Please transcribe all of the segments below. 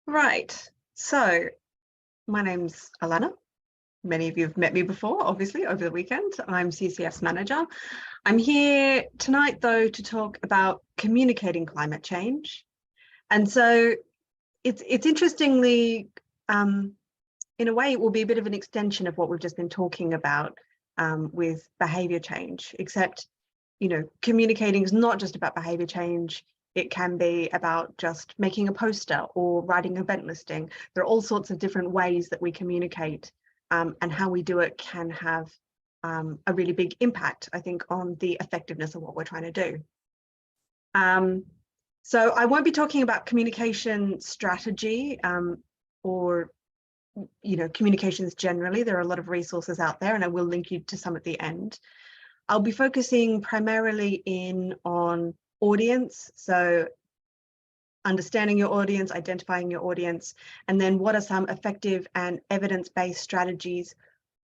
Right, so my name's Alana. Many of you have met me before, obviously, over the weekend. I'm CCF's manager. I'm here tonight, though, to talk about communicating climate change. And so it's interestingly, in a way, it will be a bit of an extension of what we've just been talking about with behaviour change, except, communicating is not just about behaviour change. It can be about just making a poster or writing an event listing. There are all sorts of different ways that we communicate, and how we do it can have a really big impact, I think, on the effectiveness of what we're trying to do. So I won't be talking about communication strategy or communications generally. There are a lot of resources out there, and I will link you to some at the end. I'll be focusing primarily on audience, so understanding your audience, identifying your audience, and then what are some effective and evidence-based strategies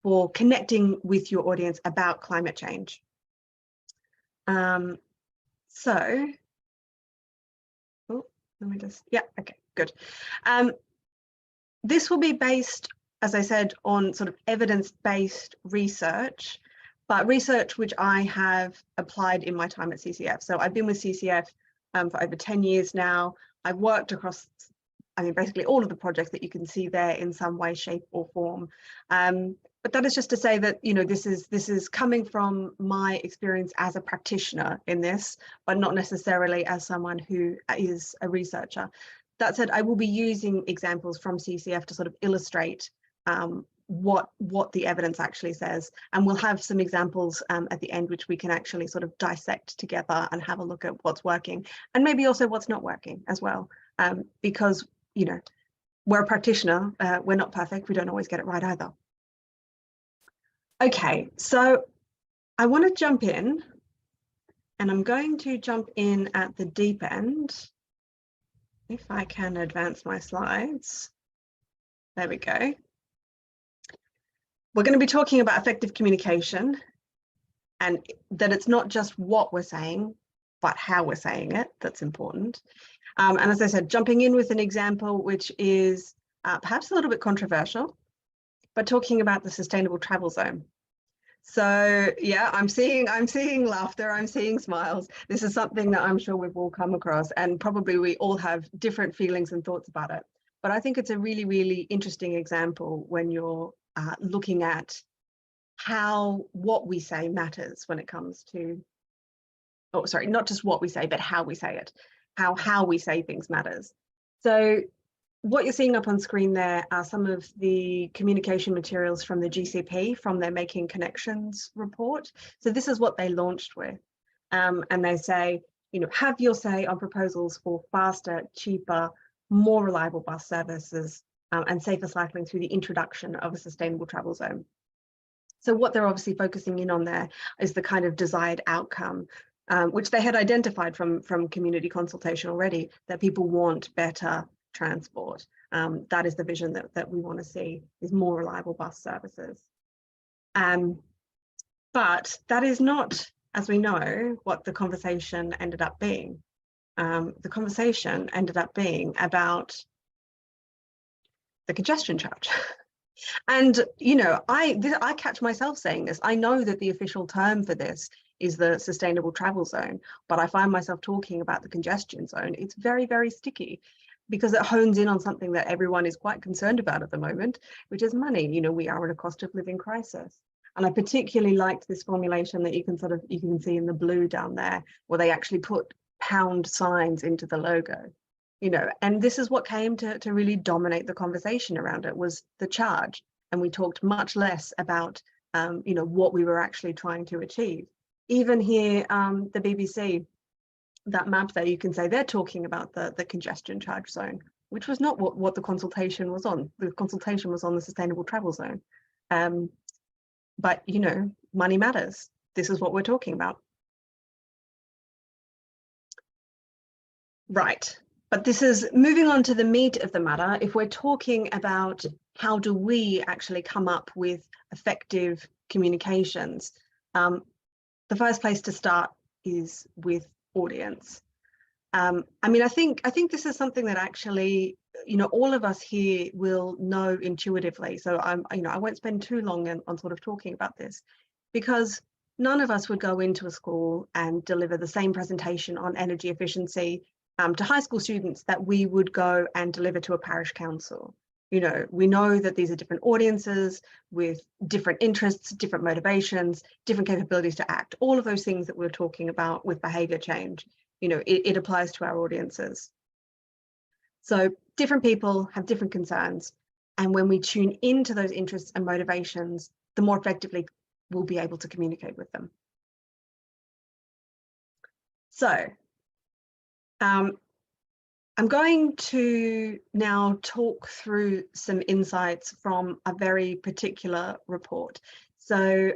for connecting with your audience about climate change. Good. This will be based, as I said, on sort of evidence-based research, but research which I have applied in my time at CCF. So I've been with CCF for over 10 years now. I've worked across, basically all of the projects that you can see there in some way, shape or form. But that is just to say that, this is coming from my experience as a practitioner in this, but not necessarily as someone who is a researcher. That said, I will be using examples from CCF to sort of illustrate what the evidence actually says, and we'll have some examples at the end which we can actually sort of dissect together and have a look at what's working and maybe also what's not working as well, because we're a practitioner, we're not perfect, we don't always get it right either. Okay, so I want to jump in, and I'm going to jump in at the deep end. If I can advance my slides. There we go. We're going to be talking about effective communication, and that it's not just what we're saying, but how we're saying it that's important. And as I said, jumping in with an example which is perhaps a little bit controversial, but talking about the sustainable travel zone. So yeah, I'm seeing laughter, I'm seeing smiles. This is something that I'm sure we've all come across, and probably we all have different feelings and thoughts about it. But I think it's a really, really interesting example when you're looking at how what we say matters when it comes to, not just what we say, but how we say it, how we say things matters. So what you're seeing up on screen there are some of the communication materials from the GCP, from their Making Connections report. So this is what they launched with. And they say, have your say on proposals for faster, cheaper, more reliable bus services and safer cycling through the introduction of a sustainable travel zone. So what they're obviously focusing in on there is the kind of desired outcome, which they had identified from community consultation already, that people want better transport. That is the vision that we want to see, is more reliable bus services. But that is not, as we know, what the conversation ended up being. The conversation ended up being about the congestion charge. And, I catch myself saying this. I know that the official term for this is the sustainable travel zone, but I find myself talking about the congestion zone. It's very, very sticky, because it hones in on something that everyone is quite concerned about at the moment, which is money. We are in a cost of living crisis. And I particularly liked this formulation that you can see in the blue down there, where they actually put pound signs into the logo. And this is what came to really dominate the conversation around it, was the charge. And we talked much less about, what we were actually trying to achieve. Even here, the BBC, that map there, you can say they're talking about the congestion charge zone, which was not what the consultation was on. The consultation was on the sustainable travel zone. But, money matters. This is what we're talking about. Right. But this is moving on to the meat of the matter. If we're talking about how do we actually come up with effective communications, the first place to start is with audience. I mean, I think this is something that actually, you know, all of us here will know intuitively. So I won't spend too long on sort of talking about this, because none of us would go into a school and deliver the same presentation on energy efficiency to high school students that we would go and deliver to a parish council. You know, we know that these are different audiences with different interests, different motivations, different capabilities to act. All of those things that we're talking about with behavior change, you know, it applies to our audiences. So different people have different concerns. And when we tune into those interests and motivations, the more effectively we'll be able to communicate with them. So I'm going to now talk through some insights from a very particular report. So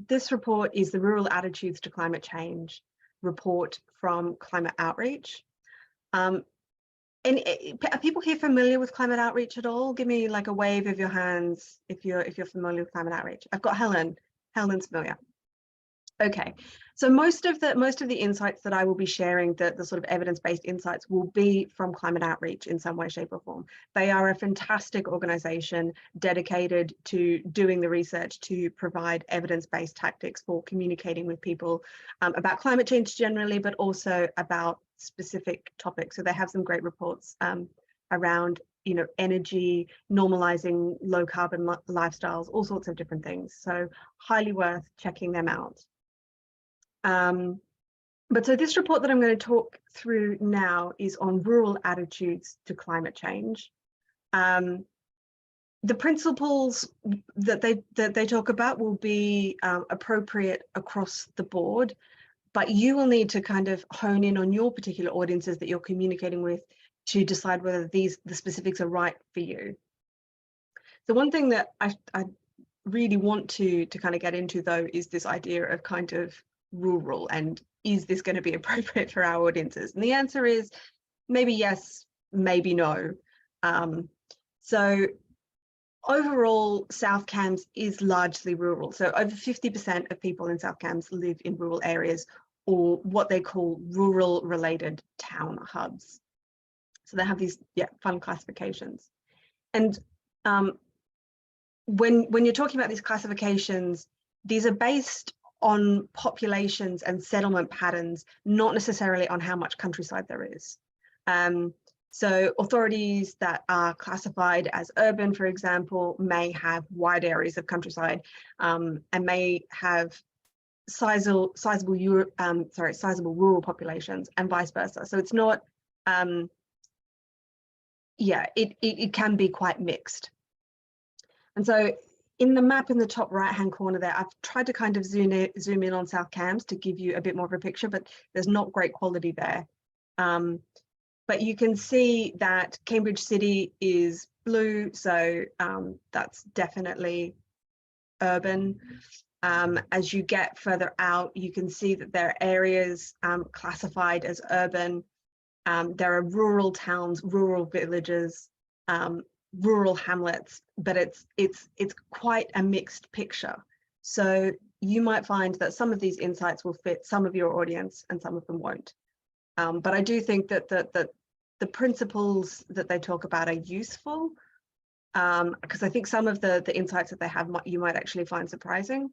this report is the Rural Attitudes to Climate Change report from Climate Outreach. And are people here familiar with Climate Outreach at all? Give me like a wave of your hands if you're familiar with Climate Outreach. I've got Helen. Helen's familiar. Okay, so most of the insights that I will be sharing, the sort of evidence-based insights, will be from Climate Outreach in some way, shape or form. They are a fantastic organization dedicated to doing the research to provide evidence-based tactics for communicating with people about climate change generally, but also about specific topics. So they have some great reports around, you know, energy, normalizing low carbon lifestyles, all sorts of different things. So highly worth checking them out. But so this report that I'm going to talk through now is on rural attitudes to climate change. The principles that they talk about will be appropriate across the board, but you will need to kind of hone in on your particular audiences that you're communicating with to decide whether the specifics are right for you. The one thing that I really want to kind of get into, though, is this idea of kind of rural, and is this going to be appropriate for our audiences? And the answer is maybe yes, maybe no. So overall, South Cambs is largely rural. So over 50% of people in South Cambs live in rural areas, or what they call rural related town hubs. So they have these fun classifications. And when you're talking about these classifications, these are based on populations and settlement patterns, not necessarily on how much countryside there is. So authorities that are classified as urban, for example, may have wide areas of countryside and may have sizable rural populations, and vice versa. So it's not, it can be quite mixed. And so in the map in the top right-hand corner there, I've tried to kind of zoom in on South Cambs to give you a bit more of a picture, but there's not great quality there. But you can see that Cambridge City is blue, so that's definitely urban. As you get further out, you can see that there are areas classified as urban. There are rural towns, rural villages, rural hamlets, but it's quite a mixed picture. So you might find that some of these insights will fit some of your audience and some of them won't. But I do think that the principles that they talk about are useful, because I think some of the insights that they have you might actually find surprising.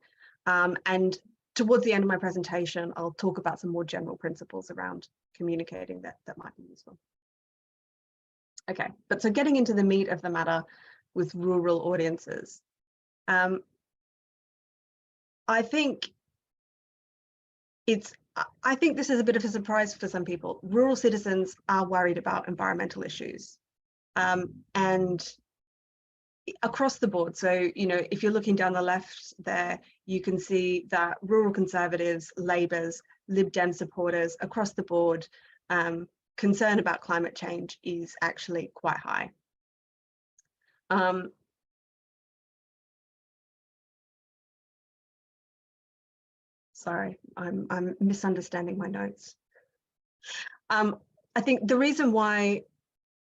And towards the end of my presentation, I'll talk about some more general principles around communicating that might be useful. Okay, but so getting into the meat of the matter with rural audiences, I think this is a bit of a surprise for some people. Rural citizens are worried about environmental issues, and across the board. So, you know, if you're looking down the left there, you can see that rural Conservatives, Labours, Lib Dem supporters across the board, concern about climate change is actually quite high. Sorry, I'm misunderstanding my notes. I think the reason why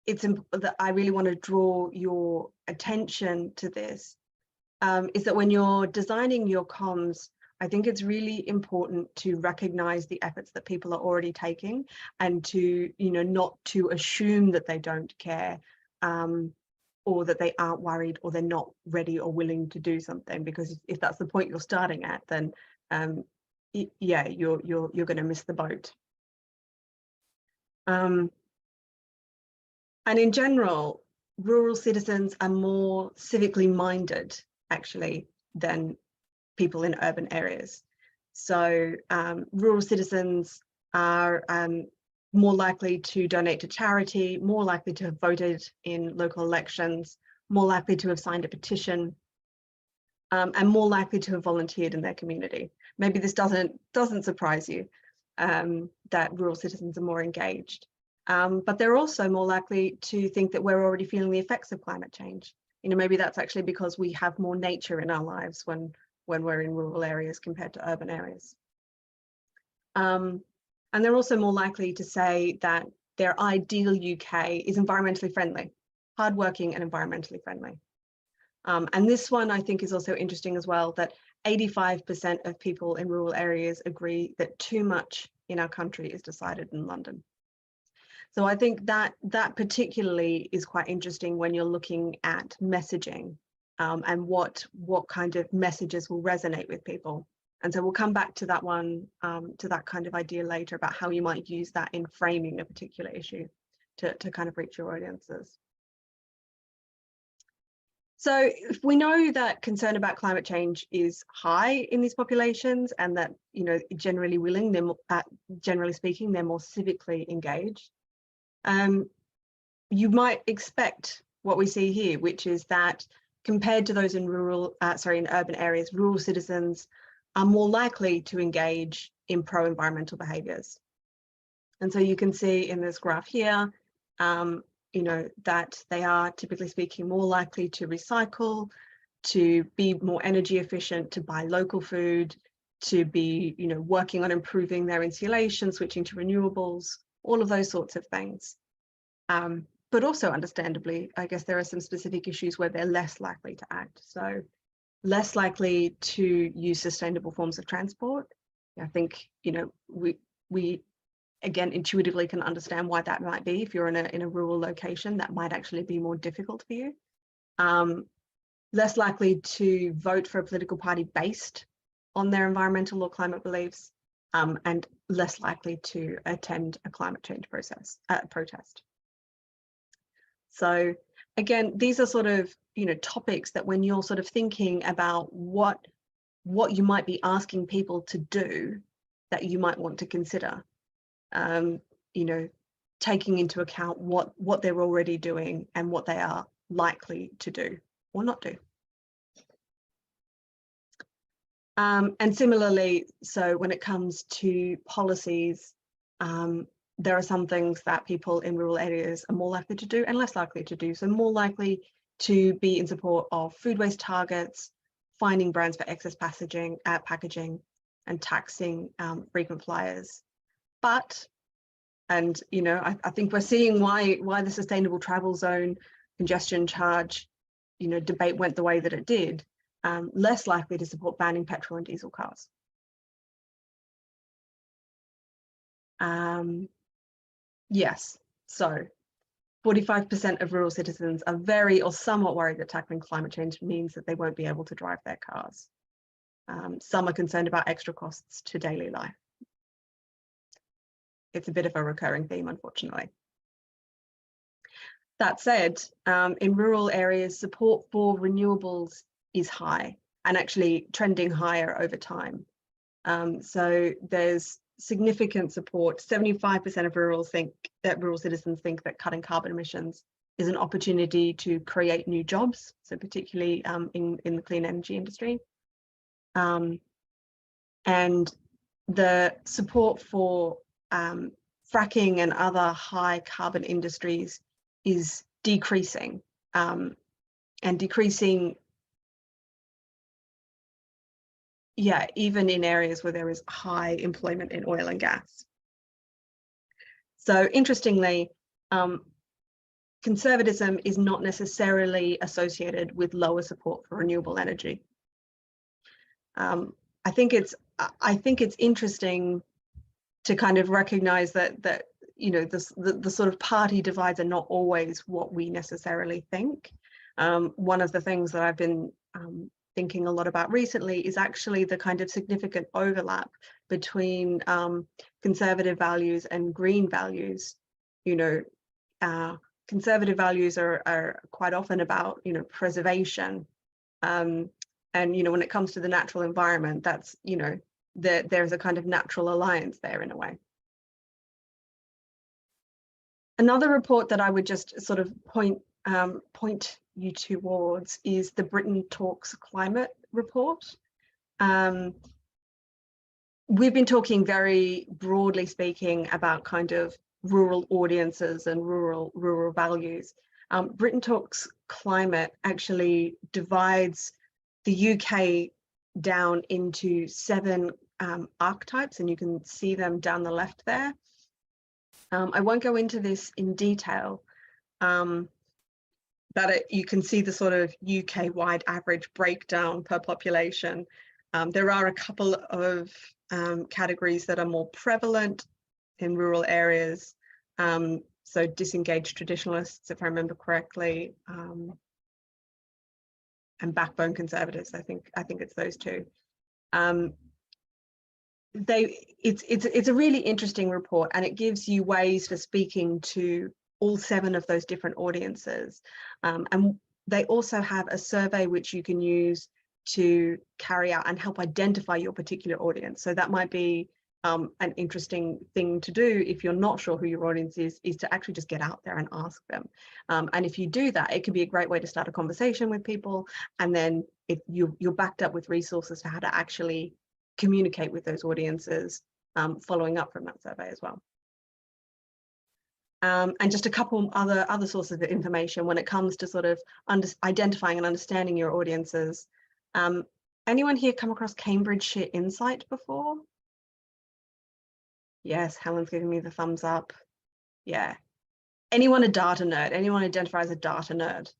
that I really want to draw your attention to this is that when you're designing your comms, I think it's really important to recognize the efforts that people are already taking, and to, not to assume that they don't care, or that they aren't worried, or they're not ready or willing to do something, because if that's the point you're starting at, then yeah, you're going to miss the boat. And in general, rural citizens are more civically minded, actually, than people in urban areas. So rural citizens are more likely to donate to charity, more likely to have voted in local elections, more likely to have signed a petition, and more likely to have volunteered in their community. Maybe this doesn't surprise you, that rural citizens are more engaged. But they're also more likely to think that we're already feeling the effects of climate change. Maybe that's actually because we have more nature in our lives when we're in rural areas compared to urban areas. And they're also more likely to say that their ideal UK is environmentally friendly, hardworking and environmentally friendly. And this one, I think, is also interesting as well, that 85% of people in rural areas agree that too much in our country is decided in London. So I think that particularly is quite interesting when you're looking at messaging, and what kind of messages will resonate with people. And so we'll come back to that one, to that kind of idea later, about how you might use that in framing a particular issue to kind of reach your audiences. So if we know that concern about climate change is high in these populations, and that, generally speaking, they're more civically engaged, you might expect what we see here, which is that compared to those in urban areas, rural citizens are more likely to engage in pro-environmental behaviours. And so you can see in this graph here, that they are, typically speaking, more likely to recycle, to be more energy efficient, to buy local food, to be, working on improving their insulation, switching to renewables, all of those sorts of things. But also, understandably, I guess there are some specific issues where they're less likely to act. So less likely to use sustainable forms of transport. I think, we again intuitively can understand why that might be. If you're in a rural location, that might actually be more difficult for you. Less likely to vote for a political party based on their environmental or climate beliefs, and less likely to attend a climate change protest. So again, these are sort of, topics that when you're sort of thinking about what you might be asking people to do, that you might want to consider, taking into account what they're already doing and what they are likely to do or not do. And similarly, so when it comes to policies, there are some things that people in rural areas are more likely to do and less likely to do. So more likely to be in support of food waste targets, finding brands for excess packaging, and taxing frequent flyers. But, and I think we're seeing why the sustainable travel zone congestion charge, debate went the way that it did. Less likely to support banning petrol and diesel cars. Yes, so 45% of rural citizens are very or somewhat worried that tackling climate change means that they won't be able to drive their cars. Some are concerned about extra costs to daily life. It's a bit of a recurring theme, unfortunately. That said, in rural areas, support for renewables is high and actually trending higher over time. So there's significant support. 75% of rural citizens think that cutting carbon emissions is an opportunity to create new jobs, so particularly in the clean energy industry. And the support for fracking and other high carbon industries is decreasing, and decreasing, even in areas where there is high employment in oil and gas. So interestingly, conservatism is not necessarily associated with lower support for renewable energy. I think it's interesting to kind of recognize that you know, the sort of party divides are not always what we necessarily think. One of the things that I've been thinking a lot about recently is actually the kind of significant overlap between conservative values and green values. You know, conservative values are quite often about, you know, preservation. And, you know, when it comes to the natural environment, that's, you know, there's a kind of natural alliance there in a way. Another report that I would just sort of point you towards is the Britain Talks Climate report. We've been talking very broadly speaking about kind of rural audiences and rural values. Britain Talks Climate actually divides the UK down into 7 archetypes, and you can see them down the left there. I won't go into this in detail, but you can see the sort of UK-wide average breakdown per population. There are a couple of categories that are more prevalent in rural areas. So disengaged traditionalists, if I remember correctly, and backbone conservatives. I think it's those two. It's a really interesting report, and it gives you ways for speaking to all 7 of those different audiences. And they also have a survey which you can use to carry out and help identify your particular audience. So that might be an interesting thing to do if you're not sure who your audience is to actually just get out there and ask them. And if you do that, it can be a great way to start a conversation with people. And then if you're backed up with resources for how to actually communicate with those audiences, following up from that survey as well. And just a couple other sources of information when it comes to sort of identifying and understanding your audiences. Anyone here come across Cambridgeshire Insight before? Yes, Helen's giving me the thumbs up. Yeah. Anyone a data nerd? Anyone identify as a data nerd?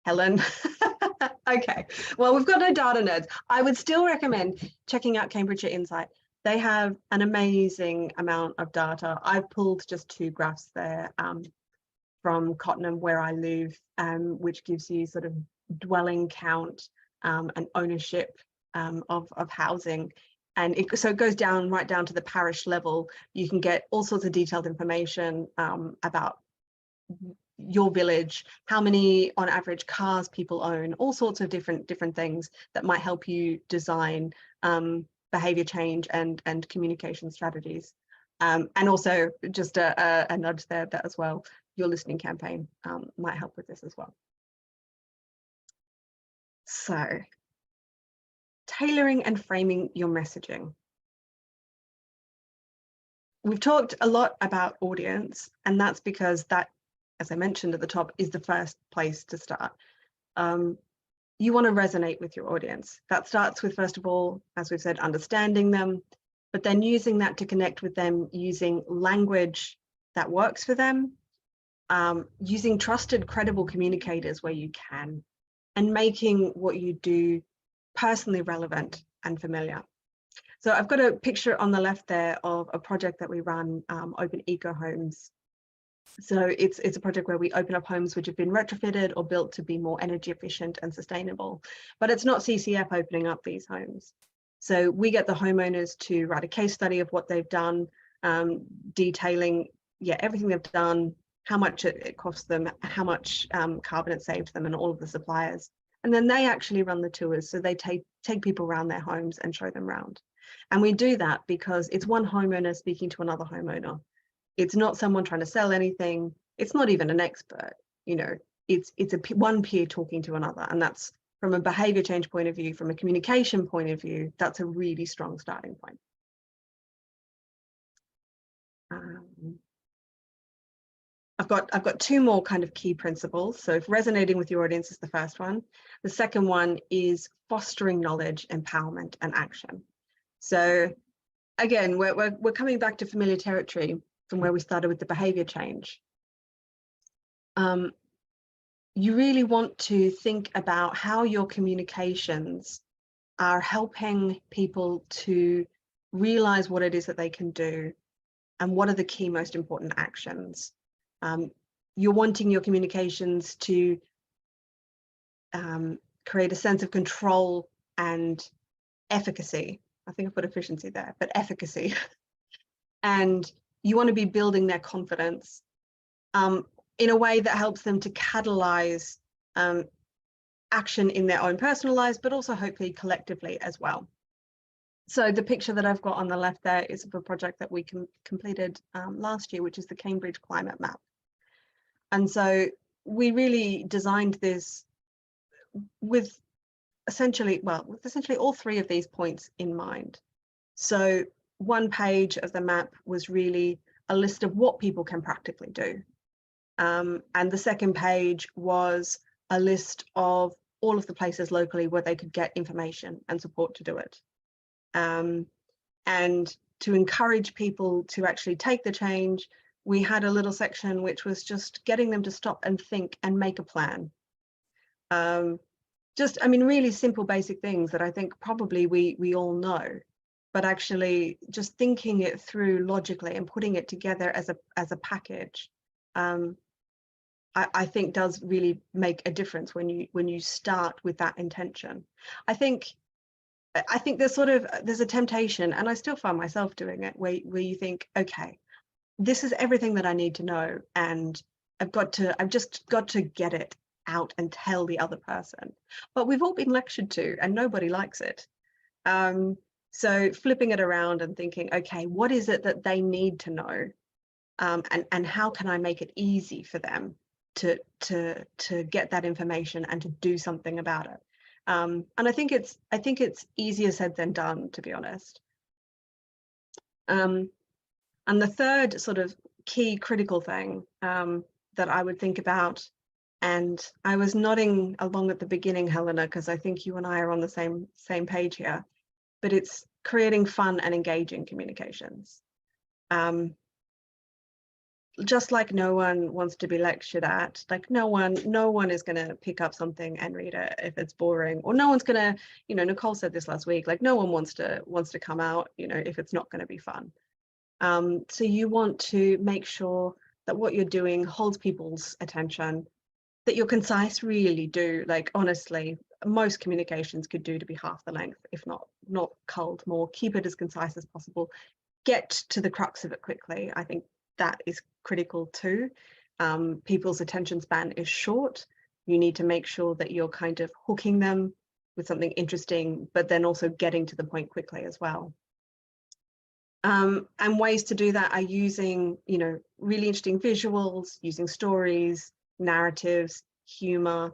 Helen? Okay, well, we've got no data nerds. I would still recommend checking out Cambridgeshire Insight. They have an amazing amount of data. I've pulled just 2 graphs there from Cottenham, where I live, which gives you sort of dwelling count and ownership of housing. And so it goes down right down to the parish level. You can get all sorts of detailed information about your village, how many on average cars people own, all sorts of different things that might help you design behavior change and communication strategies. And also just a nudge there that as well, your listening campaign might help with this as well. So tailoring and framing your messaging. We've talked a lot about audience, and that's because that, as I mentioned at the top, is the first place to start. You want to resonate with your audience. That starts with, first of all, as we've said, understanding them, but then using that to connect with them using language that works for them, using trusted, credible communicators where you can, and making what you do personally relevant and familiar. So I've got a picture on the left there of a project that we run, Open Eco Homes. So it's a project where we open up homes which have been retrofitted or built to be more energy efficient and sustainable, but it's not CCF opening up these homes. So we get the homeowners to write a case study of what they've done, detailing everything they've done, how much it costs them, how much carbon it saved them, and all of the suppliers. And then they actually run the tours. So they take people around their homes and show them around. And we do that because it's one homeowner speaking to another homeowner. It's not someone trying to sell anything. It's not even an expert, you know, it's one peer talking to another. And that's, from a behavior change point of view, from a communication point of view, that's a really strong starting point. I've got 2 more kind of key principles. So if resonating with your audience is the first one, the second one is fostering knowledge, empowerment, and action. So again, we're coming back to familiar territory from where we started with the behavior change. You really want to think about how your communications are helping people to realize what it is that they can do and what are the key most important actions. You're wanting your communications to create a sense of control and efficacy. I think I put efficiency there, but efficacy. And you want to be building their confidence in a way that helps them to catalyze action in their own personal lives, but also hopefully collectively as well. So the picture that I've got on the left there is of a project that we completed last year, which is the Cambridge Climate Map. And so we really designed this with essentially all three of these points in mind. So one page of the map was really a list of what people can practically do. And the second page was a list of all of the places locally where they could get information and support to do it. And to encourage people to actually take the change, we had a little section which was just getting them to stop and think and make a plan. I mean, really simple, basic things that I think probably we all know, but actually just thinking it through logically and putting it together as a package, I think does really make a difference when you start with that intention. I think there's a temptation, and I still find myself doing it, where you think, okay, this is everything that I need to know, and I've just got to get it out and tell the other person. But we've all been lectured to, and nobody likes it. So flipping it around and thinking, okay, what is it that they need to know, and how can I make it easy for them to get that information and to do something about it. And I think it's easier said than done, to be honest. And the third sort of key critical thing that I would think about, and I was nodding along at the beginning, Helena, because I think you and I are on the same page here, but it's creating fun and engaging communications. Just like no one wants to be lectured at, like no one is going to pick up something and read it if it's boring, or no one's going to, Nicole said this last week, like no one wants to come out, if it's not going to be fun. So you want to make sure that what you're doing holds people's attention, that you're concise, really do, like honestly, most communications could do to be half the length, if not culled more. Keep it as concise as possible, get to the crux of it quickly. I think that is critical too. People's attention span is short. You need to make sure that you're kind of hooking them with something interesting, but then also getting to the point quickly as well. And ways to do that are using, really interesting visuals, using stories, narratives, humor.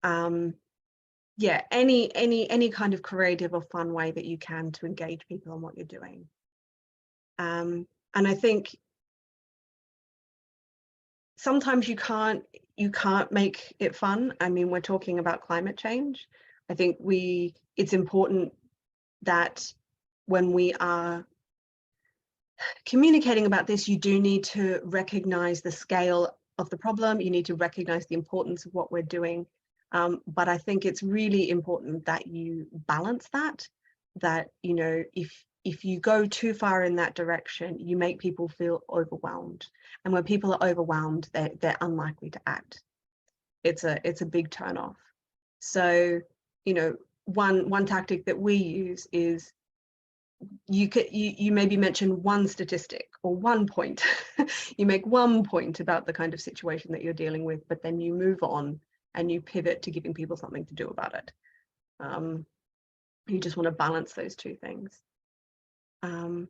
Yeah, any kind of creative or fun way that you can to engage people on what you're doing. And I think sometimes you can't make it fun. I mean, we're talking about climate change. I think it's important that when we are communicating about this, you do need to recognize the scale of the problem. You need to recognize the importance of what we're doing. But I think it's really important that you balance that, if you go too far in that direction, you make people feel overwhelmed. And when people are overwhelmed, they're unlikely to act. It's a big turnoff. So, one tactic that we use is you maybe mention one statistic or one point. You make one point about the kind of situation that you're dealing with, but then you move on and you pivot to giving people something to do about it. You just want to balance those two things. And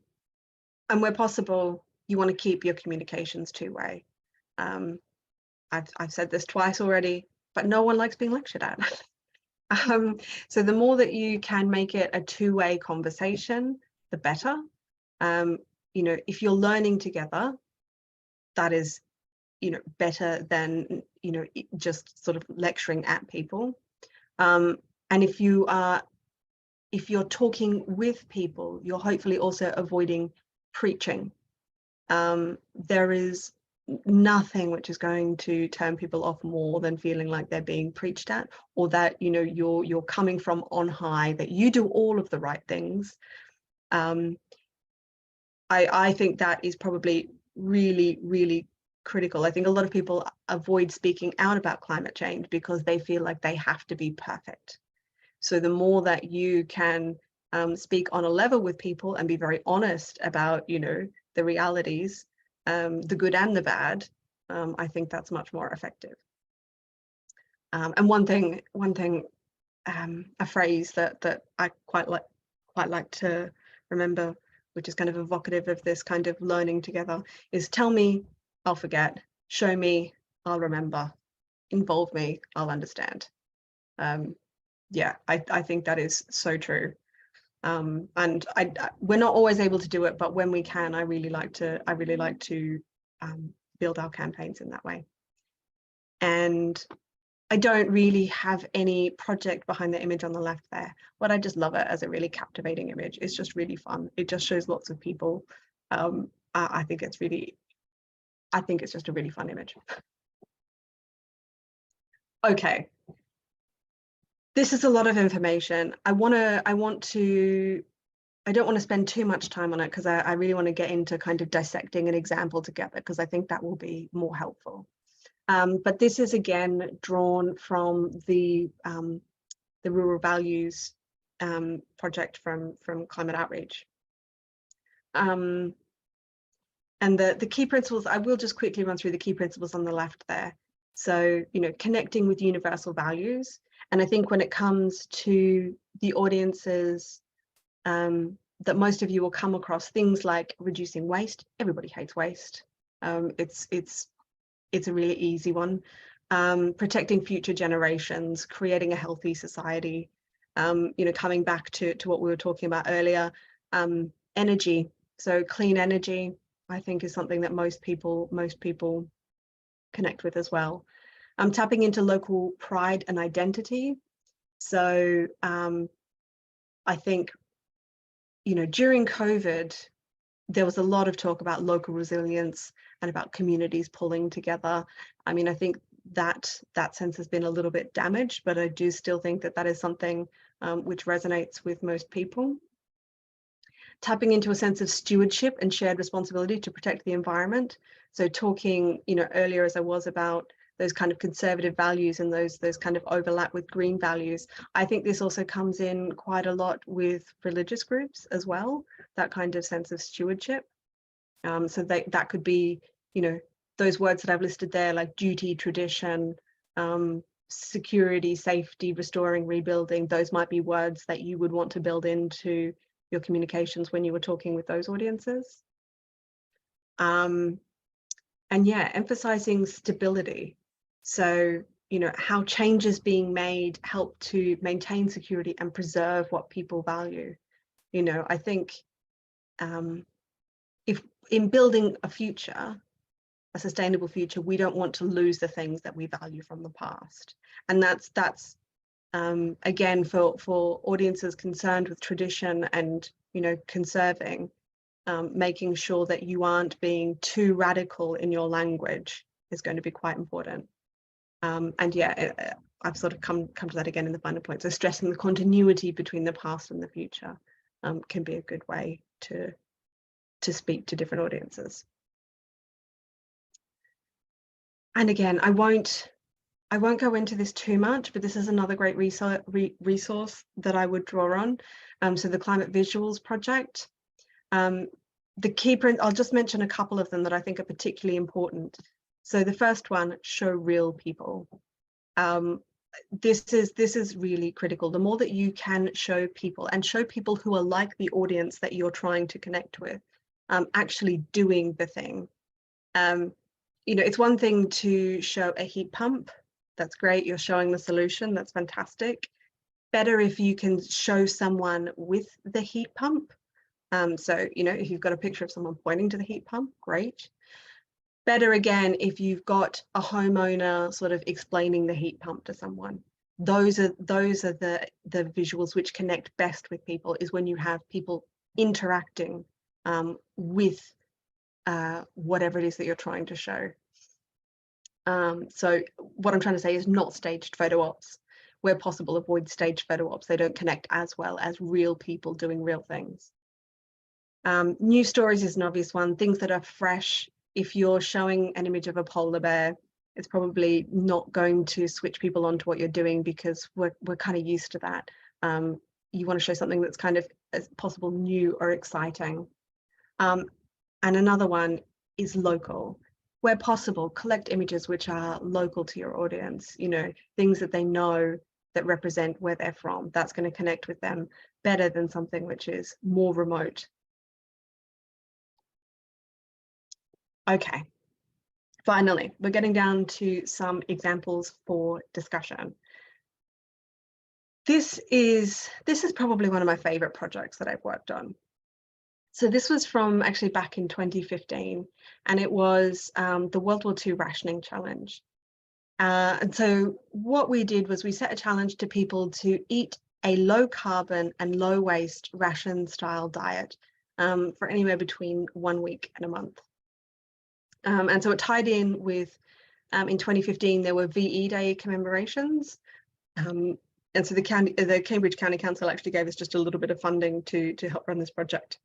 where possible, you want to keep your communications two-way. I've said this twice already, but no one likes being lectured at. So the more that you can make it a two-way conversation, the better. If you're learning together, that is, better than, just sort of lecturing at people. And if you're talking with people, you're hopefully also avoiding preaching. There is nothing which is going to turn people off more than feeling like they're being preached at, or that, you know, you're coming from on high, that you do all of the right things. I think that is probably really, really critical. I think a lot of people avoid speaking out about climate change because they feel like they have to be perfect. So the more that you can speak on a level with people and be very honest about, you know, the realities, the good and the bad, I think that's much more effective. And one thing, a phrase that I quite like to remember, which is kind of evocative of this kind of learning together, is tell me, I'll forget, show me, I'll remember, involve me, I'll understand. Yeah, I think that is so true. And we're not always able to do it, but when we can, I really like to build our campaigns in that way. And I don't really have any project behind the image on the left there, but I just love it as a really captivating image. It's just really fun. It just shows lots of people. I think it's just a really fun image. Okay. This is a lot of information. I don't want to spend too much time on it because I really want to get into kind of dissecting an example together, because I think that will be more helpful. But this is again drawn from the Rural Values project from Climate Outreach. And the key principles, I will just quickly run through the key principles on the left there. So, you know, connecting with universal values. And I think when it comes to the audiences that most of you will come across, things like reducing waste. Everybody hates waste. It's a really easy one. Protecting future generations, creating a healthy society. You know, coming back to what we were talking about earlier, energy. So clean energy, I think, is something that most people connect with as well. Tapping into local pride and identity. So I think, you know, during COVID, there was a lot of talk about local resilience and about communities pulling together. I mean, I think that sense has been a little bit damaged, but I do still think that is something which resonates with most people. Tapping into a sense of stewardship and shared responsibility to protect the environment. So talking, you know, earlier as I was about those kind of conservative values and those kind of overlap with green values. I think this also comes in quite a lot with religious groups as well, that kind of sense of stewardship. So that could be, you know, those words that I've listed there, like duty, tradition, security, safety, restoring, rebuilding. Those might be words that you would want to build into your communications when you were talking with those audiences. And yeah, emphasizing stability. So, you know, how changes being made help to maintain security and preserve what people value. You know, I think if in building a future, a sustainable future, we don't want to lose the things that we value from the past. And that's again, for audiences concerned with tradition and, you know, conserving, making sure that you aren't being too radical in your language is going to be quite important. And yeah, I've sort of come to that again in the final point. So stressing the continuity between the past and the future can be a good way to speak to different audiences. And again, I won't go into this too much, but this is another great resource that I would draw on. So the Climate Visuals Project. The key print, I'll just mention a couple of them that I think are particularly important. So the first one, show real people. This is really critical. The more that you can show people, and show people who are like the audience that you're trying to connect with, actually doing the thing. You know, it's one thing to show a heat pump. That's great. You're showing the solution. That's fantastic. Better if you can show someone with the heat pump. So, you know, if you've got a picture of someone pointing to the heat pump, great. Better again, if you've got a homeowner sort of explaining the heat pump to someone. Those are the visuals which connect best with people, is when you have people interacting with whatever it is that you're trying to show. So what I'm trying to say is not staged photo ops. Where possible, avoid staged photo ops. They don't connect as well as real people doing real things. News stories is an obvious one. Things that are fresh. If you're showing an image of a polar bear, it's probably not going to switch people onto what you're doing, because we're kind of used to that. You want to show something that's kind of as possible new or exciting. And another one is local. Where possible, collect images which are local to your audience, you know, things that they know that represent where they're from. That's going to connect with them better than something which is more remote. Okay, finally, we're getting down to some examples for discussion. This is probably one of my favorite projects that I've worked on. So this was from actually back in 2015, and it was the World War II Rationing Challenge. And so what we did was we set a challenge to people to eat a low carbon and low waste ration style diet for anywhere between 1 week and a month. And so it tied in with, in 2015, there were VE Day commemorations. And so the Cambridge County Council actually gave us just a little bit of funding to help run this project.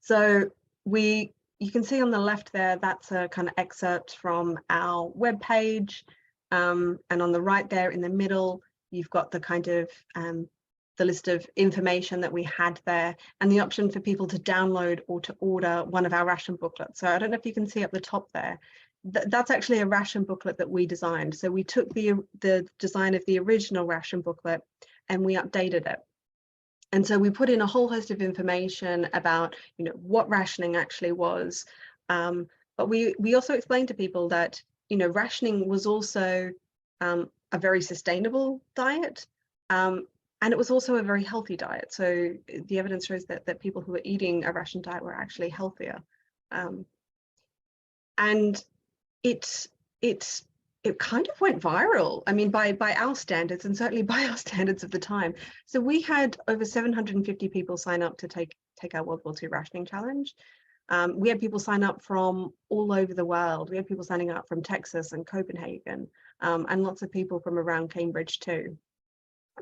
So you can see on the left there, that's a kind of excerpt from our webpage. And on the right there in the middle, you've got the kind of the list of information that we had there, and the option for people to download or to order one of our ration booklets. So I don't know if you can see up the top there, that's actually a ration booklet that we designed. So we took the design of the original ration booklet and we updated it. And so we put in a whole host of information about, you know, what rationing actually was. But we also explained to people that, you know, rationing was also a very sustainable diet. And it was also a very healthy diet. So the evidence shows that people who were eating a ration diet were actually healthier. And it kind of went viral. I mean, by our standards, and certainly by our standards of the time. So we had over 750 people sign up to take our World War II Rationing Challenge. We had people sign up from all over the world. We had people signing up from Texas and Copenhagen, and lots of people from around Cambridge too.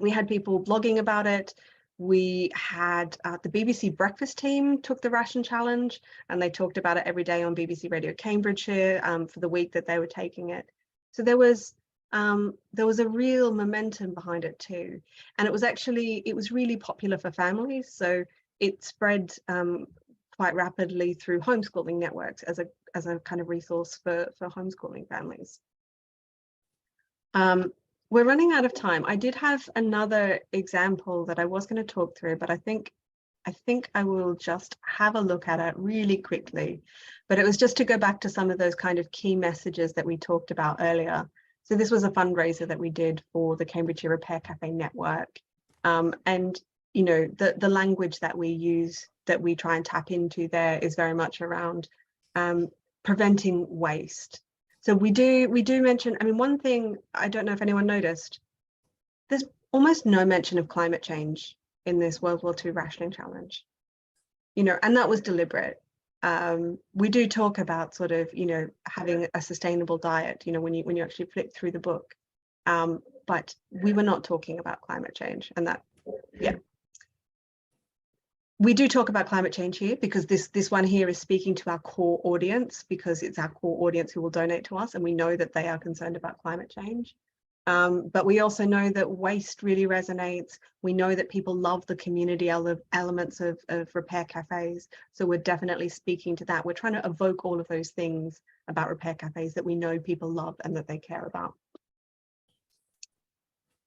We had people blogging about it. We had the BBC Breakfast team took the Ration Challenge, and they talked about it every day on BBC Radio Cambridgeshire for the week that they were taking it. So there was a real momentum behind it too. And it was really popular for families. So it spread quite rapidly through homeschooling networks as a kind of resource for homeschooling families. We're running out of time. I did have another example that I was going to talk through, but I think I will just have a look at it really quickly. But it was just to go back to some of those kind of key messages that we talked about earlier. So this was a fundraiser that we did for the Cambridgeshire Repair Cafe Network. And, you know, the language that we use, that we try and tap into there, is very much around preventing waste. So we do mention, I mean, one thing, I don't know if anyone noticed, there's almost no mention of climate change in this World War II Rationing Challenge, you know, and that was deliberate. We do talk about sort of, you know, having a sustainable diet, you know, when you actually flip through the book, but we were not talking about climate change, and that, yeah. We do talk about climate change here because this one here is speaking to our core audience, because it's our core audience who will donate to us, and we know that they are concerned about climate change. But we also know that waste really resonates. We know that people love the community elements of repair cafes. So we're definitely speaking to that. We're trying to evoke all of those things about repair cafes that we know people love and that they care about.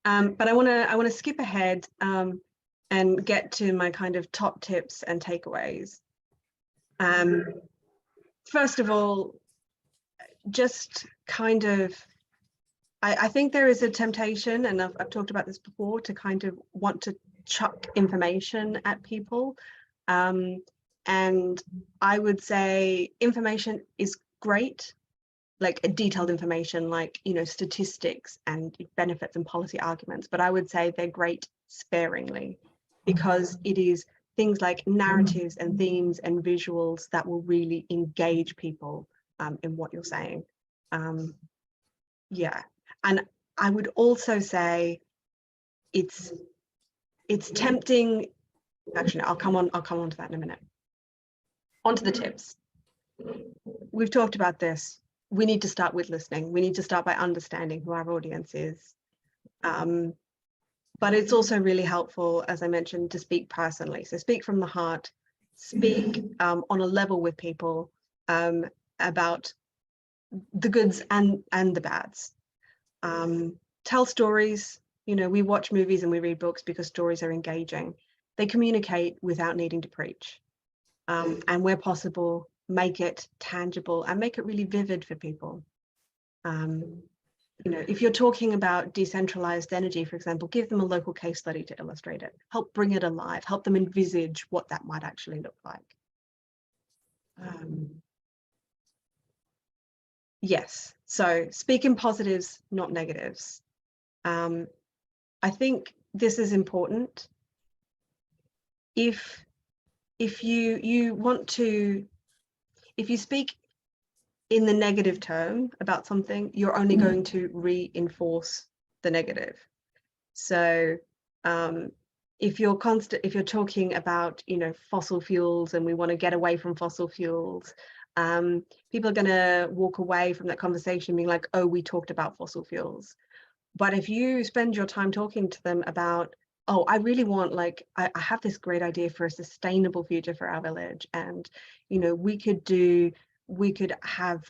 But I want to skip ahead and get to my kind of top tips and takeaways. First of all, just kind of, I think there is a temptation, and I've talked about this before, to kind of want to chuck information at people. And I would say information is great, like a detailed information, like, you know, statistics and benefits and policy arguments, but I would say they're great sparingly, because it is things like narratives and themes and visuals that will really engage people in what you're saying. Yeah, and I would also say it's tempting. Actually, no, I'll come on to that in a minute. On to the tips. We've talked about this. We need to start with listening. We need to start by understanding who our audience is. But it's also really helpful, as I mentioned, to speak personally. So speak from the heart, speak on a level with people about the goods and the bads. Tell stories. You know, we watch movies and we read books because stories are engaging. They communicate without needing to preach. And where possible, make it tangible and make it really vivid for people. You know, if you're talking about decentralized energy, for example, give them a local case study to illustrate it. Help bring it alive. Help them envisage what that might actually look like. Yes, so speak in positives, not negatives. I think this is important. If you want to, if you speak in the negative term about something, you're only going to reinforce the negative. So if you're talking about, you know, fossil fuels and we want to get away from fossil fuels, people are going to walk away from that conversation being like, oh, we talked about fossil fuels. But if you spend your time talking to them about, oh, I really want, like, I have this great idea for a sustainable future for our village, and, you know, we could have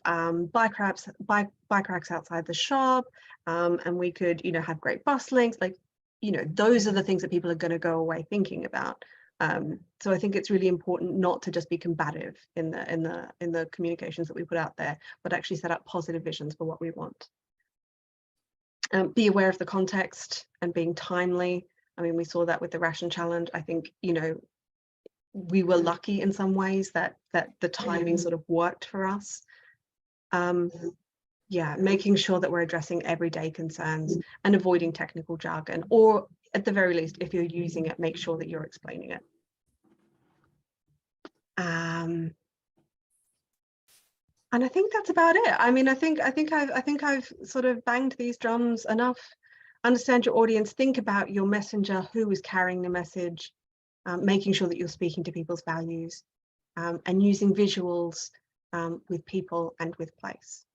bike racks outside the shop, and we could, you know, have great bus links. Like, you know, those are the things that people are going to go away thinking about. So I think it's really important not to just be combative in the communications that we put out there, but actually set up positive visions for what we want. Be aware of the context and being timely. I mean, we saw that with the ration challenge. I think, you know, we were lucky in some ways that the timing sort of worked for us. Yeah, making sure that we're addressing everyday concerns and avoiding technical jargon, or at the very least, if you're using it, make sure that you're explaining it. And I think that's about it. I mean, I think I've sort of banged these drums enough. Understand your audience, think about your messenger, who is carrying the message, making sure that you're speaking to people's values, and using visuals with people and with place.